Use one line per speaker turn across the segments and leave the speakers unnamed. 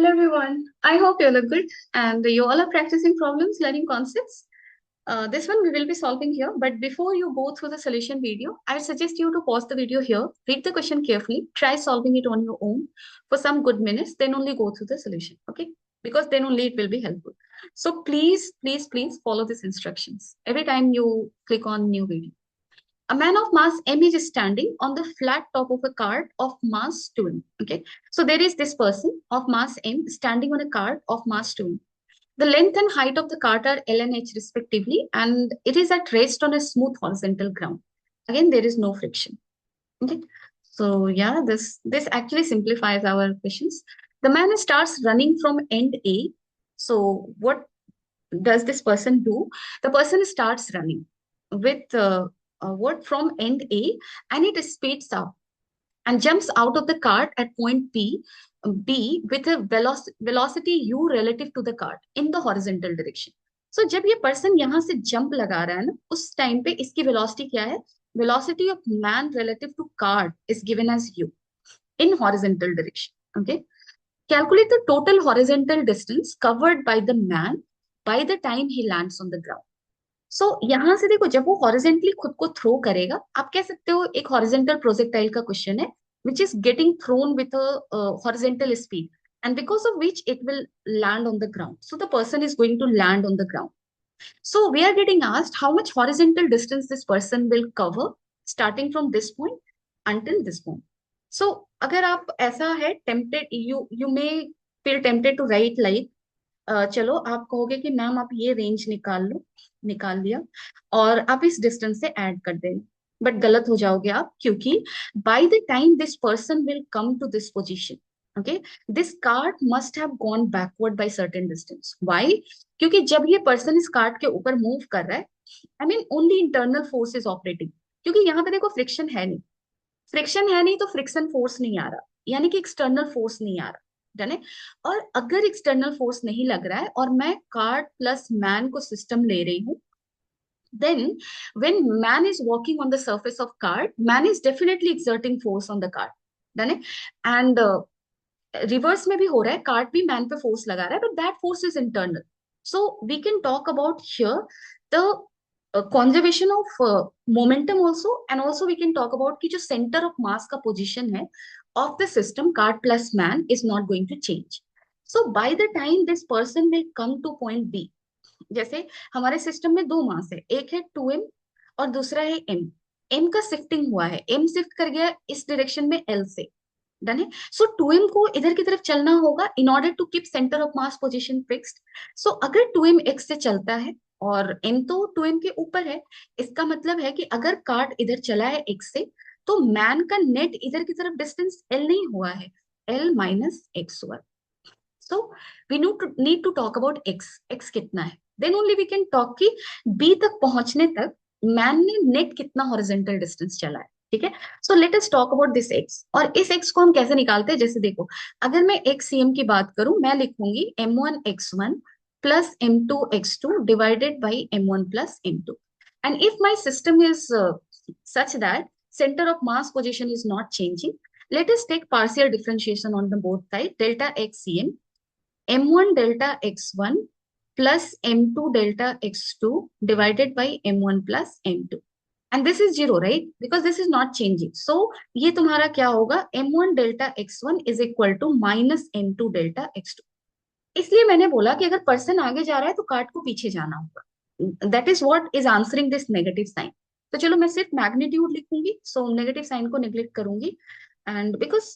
Hello everyone. I hope you all are good and you all are practicing problems, learning concepts. This one we will be solving here. But before you go through the solution video, I suggest you to pause the video here, read the question carefully, try solving it on your own for some good minutes, then only go through the solution. Okay? Because then only it will be helpful. So please follow these instructions every time you click on new video. A man of mass m is standing on the flat top of a cart of mass 2m. Okay, so there is this person of mass m standing on a cart of mass 2m. The length and height of the cart are L and H respectively, and it is at rest on a smooth horizontal ground. Again, there is no friction. Okay, so yeah, this actually simplifies our questions. The man starts running from end A. So what does this person do? The person starts running with what from end A, and it speeds up and jumps out of the cart at point B with a velocity u relative to the cart in the horizontal direction. So जब ये person यहाँ से jump लगा रहा है ना, उस time पे इसकी velocity क्या है? Velocity of man relative to cart is given as u in horizontal direction. Okay. Calculate the total horizontal distance covered by the man by the time he lands on the ground. सो यहां से देखो, जब वो horizontally खुद को throw करेगा, आप कह सकते हो एक हॉरिजेंटल प्रोजेक्टाइल का क्वेश्चन है which is getting thrown with horizontal speed and because of which it will land on the ground. So the person is going to land on the ground. So we are getting asked how much horizontal distance this person will cover starting from this point until this point. So अगर आप ऐसा है tempted, you may feel tempted to write like चलो आप कहोगे कि ma'am आप ये रेंज निकाल लो, निकाल लिया और आप इस डिस्टेंस से ऐड कर देना, बट गलत हो जाओगे आप, क्योंकि by the time this person will come to this position, okay, this cart must have gone backward by certain distance. Why? क्योंकि जब ये पर्सन इस कार्ट के ऊपर मूव कर रहा है, I mean only internal force is operating, क्योंकि यहाँ पे देखो फ्रिक्शन है नहीं, फ्रिक्शन है नहीं तो फ्रिक्शन फोर्स नहीं आ रहा, यानी कि एक्सटर्नल फोर्स नहीं आ रहा. डन है. और अगर एक्सटर्नल फोर्स नहीं लग रहा है और मैं कार्ट प्लस मैन को सिस्टम ले रही हूँ, then when man is walking on the surface of cart, man is definitely exerting force on the cart. Done है. एंड रिवर्स में भी हो रहा है, कार्ट भी मैन पे फोर्स लगा रहा है, but that force is internal. So we can talk about here the conservation of momentum also, and also we can talk about कि जो center of mass का position है of the system cart plus man is not going to change. So by the time this person will come to point B, जैसे हमारे system में दो मास है, एक है 2m और दूसरा है m. m का शिफ्टिंग हुआ है, m शिफ्ट कर गया इस डायरेक्शन में l से. डन है. सो 2m को इधर की तरफ चलना होगा in order to keep centre of mass position fixed. So अगर 2m x से चलता है और m तो 2m के ऊपर है, इसका मतलब है कि अगर कार्ट इधर चला है x से, तो मैन का नेट इधर की तरफ डिस्टेंस l नहीं हुआ है, l माइनस x हुआ. So we need to talk about x कितना है, then only we can talk कि b तक पहुंचने तक मैन ने नेट कितना हॉरिजॉन्टल डिस्टेंस चला है. ठीक है. So let us talk about this x. और इस x को हम कैसे निकालते हैं, जैसे देखो, अगर मैं xcm की बात करूं, मैं लिखूंगी m1 x1 plus m2 x2 divided by m1 plus m2. And if my system is such that center of mass position is not changing, let us take partial differentiation on the both side. Delta xcm m1 delta x1 plus m2 delta x2 divided by m1 plus m2. And this is zero, right? Because this is not changing. So ये तुम्हारा क्या होगा, m1 delta x1 is equal to minus m2 delta x2. इसलिए मैंने बोला कि अगर person आगे जा रहा है तो कार्ट को पीछे जाना होगा. That is what is answering this negative sign. तो चलो मैं सिर्फ मैग्नीट्यूड लिखूंगी, सो नेगेटिव साइन को नेग्लेक्ट करूंगी. And because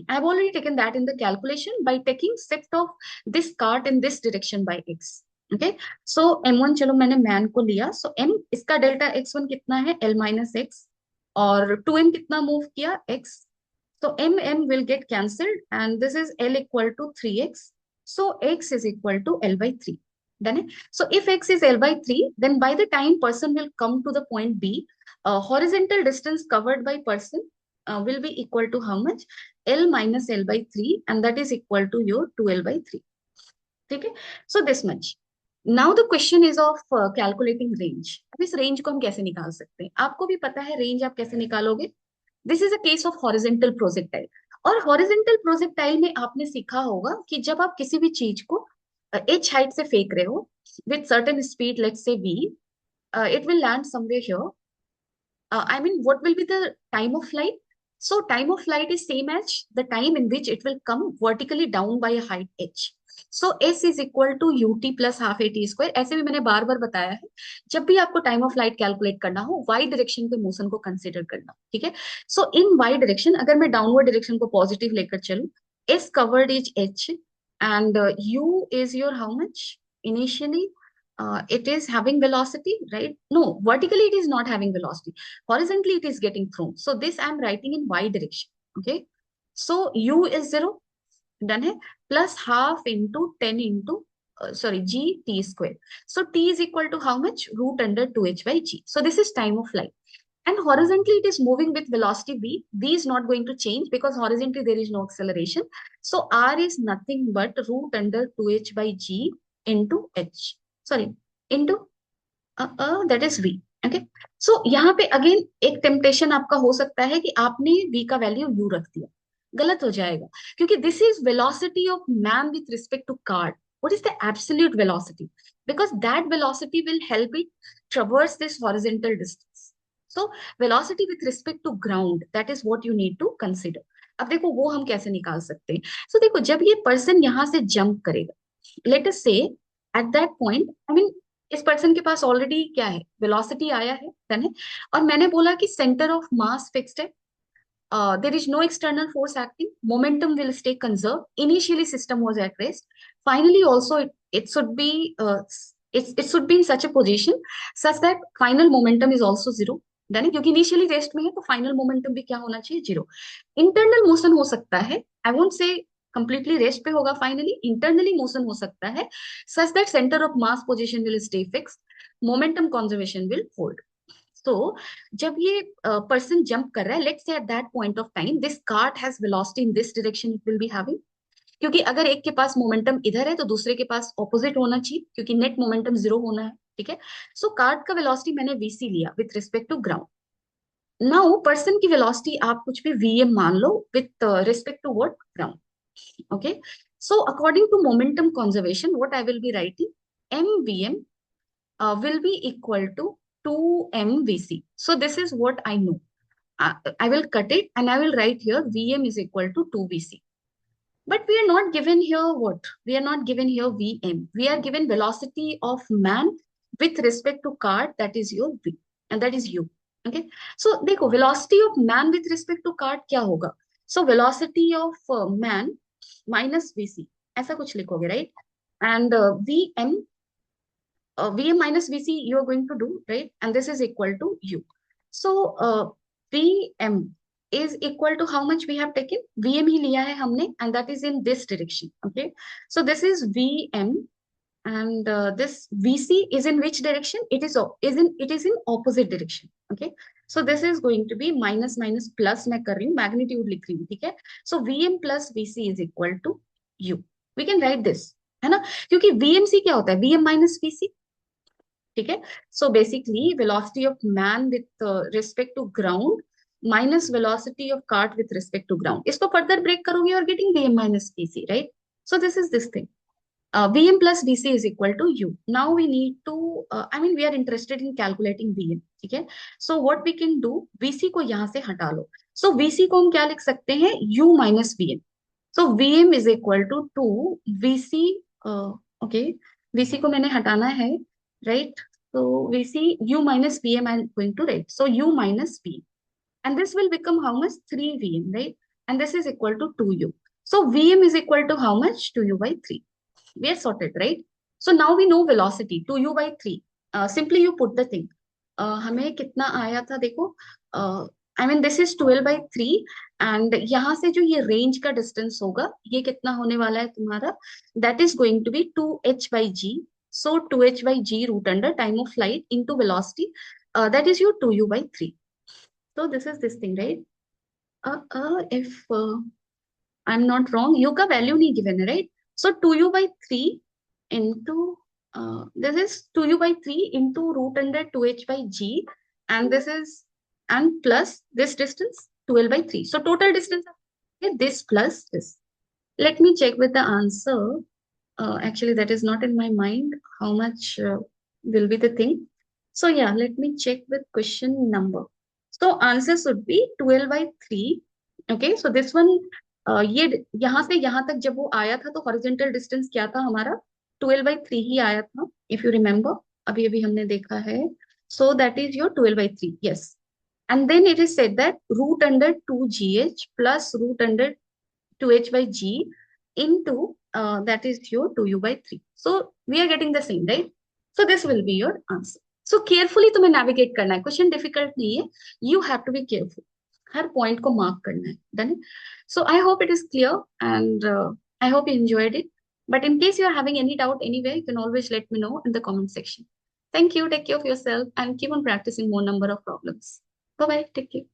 I've already taken that in the calculation by taking shift of this cart in this direction by x. Okay, so m1 चलो मैंने man को लिया, so m इसका delta x1 कितना है, l minus x, और 2m कितना move किया, x. So m will get cancelled and this is l equal to 3x. So x is equal to l by 3. Done it? So if x is l by 3, then by the time person will come to the point B, horizontal distance covered by person will be equal to how much? L minus L by 3, and that is equal to your 2L by 3. ठीक है. So this much. Now the question is of calculating range. अब इस range को हम कैसे निकाल सकते हैं? आपको भी पता है range आप कैसे निकालोगे. This is a case of horizontal projectile. और हॉरिजेंटल प्रोजेक्टाइल में आपने सीखा होगा कि जब आप किसी भी चीज को h हाइट से फेंक रहे हो with certain speed, let's say v, it will land somewhere here. I mean, what will be the time of flight? So time of flight is same as the time in which it will come vertically down by a height h. So s is equal to ut plus half at square. ऐसे भी मैंने बार बार बताया है, जब भी आपको time of flight calculate करना हो y डायरेक्शन के मोशन को कंसिडर करना, ठीक है। सो इन y डायरेक्शन अगर मैं डाउनवर्ड डायरेक्शन को पॉजिटिव लेकर चलूं, s covered is h and u is your how much initially, it is having velocity, right? No, vertically it is not having velocity. Horizontally it is getting thrown. So this I am writing in y direction. Okay. So u is 0. Done hai. Plus half into 10 into sorry, g t square. So t is equal to how much? Root under 2h by g. So this is time of flight. And horizontally it is moving with velocity v. V is not going to change because horizontally there is no acceleration. So r is nothing but root under 2h by g into h. Sorry, into that is v. Okay. So यहाँ पे again एक temptation आपका हो सकता है कि आपने v का वैल्यू u रख दिया, गलत हो जाएगा, क्योंकि this is velocity of man with respect to cart. What is the absolute velocity? Because that velocity will help it traverse this horizontal distance. So velocity with respect to ground, that is what you need to consider. अब देखो वो हम कैसे निकाल सकते हैं. So देखो जब ये पर्सन यहाँ से जंप करेगा, let us say at that point, I mean इस पर्सन के पास ऑलरेडी क्या है, वेलोसिटी आया है, डन है, और मैंने बोला कि सेंटर ऑफ मास फिक्स्ड है, there is no external force acting, momentum will stay conserved, initially system was at rest, finally also it should be it should be in such a position such that final momentum is also zero. Done है, क्योंकि initially rest में है तो final momentum भी क्या होना चाहिए, zero. Internal motion हो सकता है, I won't say completely rest पे होगा, फाइनली इंटरनली मोशन हो सकता है such that centre of mass position will stay fixed, momentum conservation will hold. तो जब ये पर्सन जंप कर रहा है, let's say at that point of time this cart has velocity in this direction it will be having, क्योंकि अगर एक के पास मोमेंटम इधर है तो दूसरे के पास ऑपोजिट होना चाहिए, क्योंकि नेट मोमेंटम जीरो होना है, ठीक है. सो कार्ट का वेलोसिटी मैंने वीसी लिया with respect to ground. Now person की वेलोसिटी आप कुछ भी वीएम मान लो with respect to what, ground. Okay. So according to momentum conservation, what I will be writing, mvm will be equal to 2mvc. So this is what I know. I will cut it and I will write here vm is equal to 2vc. But we are not given here what? We are not given here vm. We are given velocity of man with respect to cart, that is your v, and that is u. Okay. So देखो velocity of man with respect to cart क्या होगा? So velocity of man minus vc, ऐसा कुछ लिखोगे, right? And vm minus vc you are going to do, right? And this is equal to u. So vm is equal to how much we have taken, vm ही लिया है हमने, and that is in this direction. Okay. So this is vm and this vc is in which direction? It is in opposite direction. Okay. So this is going to be minus minus plus, मैं कर रही हूँ, magnitude लिख रही हूँ, ठीक है. So vm plus vc is equal to u. We can write this, है ना, क्योंकि vmc क्या होता है, vm minus vc, ठीक है. So basically velocity of man with respect to ground minus velocity of cart with respect to ground, इसको further break करोगे और getting vm minus vc, right? So this is this thing. Vm plus Vc is equal to U. Now we need to, we are interested in calculating Vm, ठीक है. So what we can do, Vc को यहाँ से हटा लो. So Vc को हम क्या लिख सकते हैं, U minus Vm. So Vm is equal to 2 Vc, okay, Vc को मैंने हटाना है, right? So Vc, U minus Vm I'm going to write. So U minus V. And this will become how much, 3 Vm, right? And this is equal to 2U. So Vm is equal to how much, 2U by 3. We are sorted, right? So now we know velocity 2u by 3. Simply you put the thing. हमें कितना आया था देखो, this is 12 by 3 and यहाँ से जो ये range का डिस्टेंस होगा ये कितना होने वाला है तुम्हारा, that is going to be 2h by g. So 2h by g root under time of flight into velocity, that is your 2u by 3. So this is this thing, right? If I'm not wrong, u का value नहीं given है, right? So 2u by 3 into this is 2u by 3 into root under 2h by g, and this is, and plus this distance 12 by 3. So total distance Okay, this plus this. Let me check with the answer. Actually, that is not in my mind. How much will be the thing? So yeah, let me check with question number. So answer should be 12 by 3. Okay, so this one, ये यहाँ से यहाँ तक जब वो आया था तो horizontal distance क्या था हमारा? 12 by 3 ही आया था. If you remember, अभी अभी हमने देखा है. So that is your 12 by 3. Yes. And then it is said that root under 2gh plus root under 2h by g into that is your 2u by 3. So we are getting the same, right? So this will be your answer. So carefully तुम्हें navigate करना है. Question difficult नहीं है. You have to be careful. Her point को mark करना है. Done? So I hope it is clear and I hope you enjoyed it. But in case you are having any doubt anywhere, you can always let me know in the comment section. Thank you. Take care of yourself and keep on practicing more number of problems. Bye bye. Take care.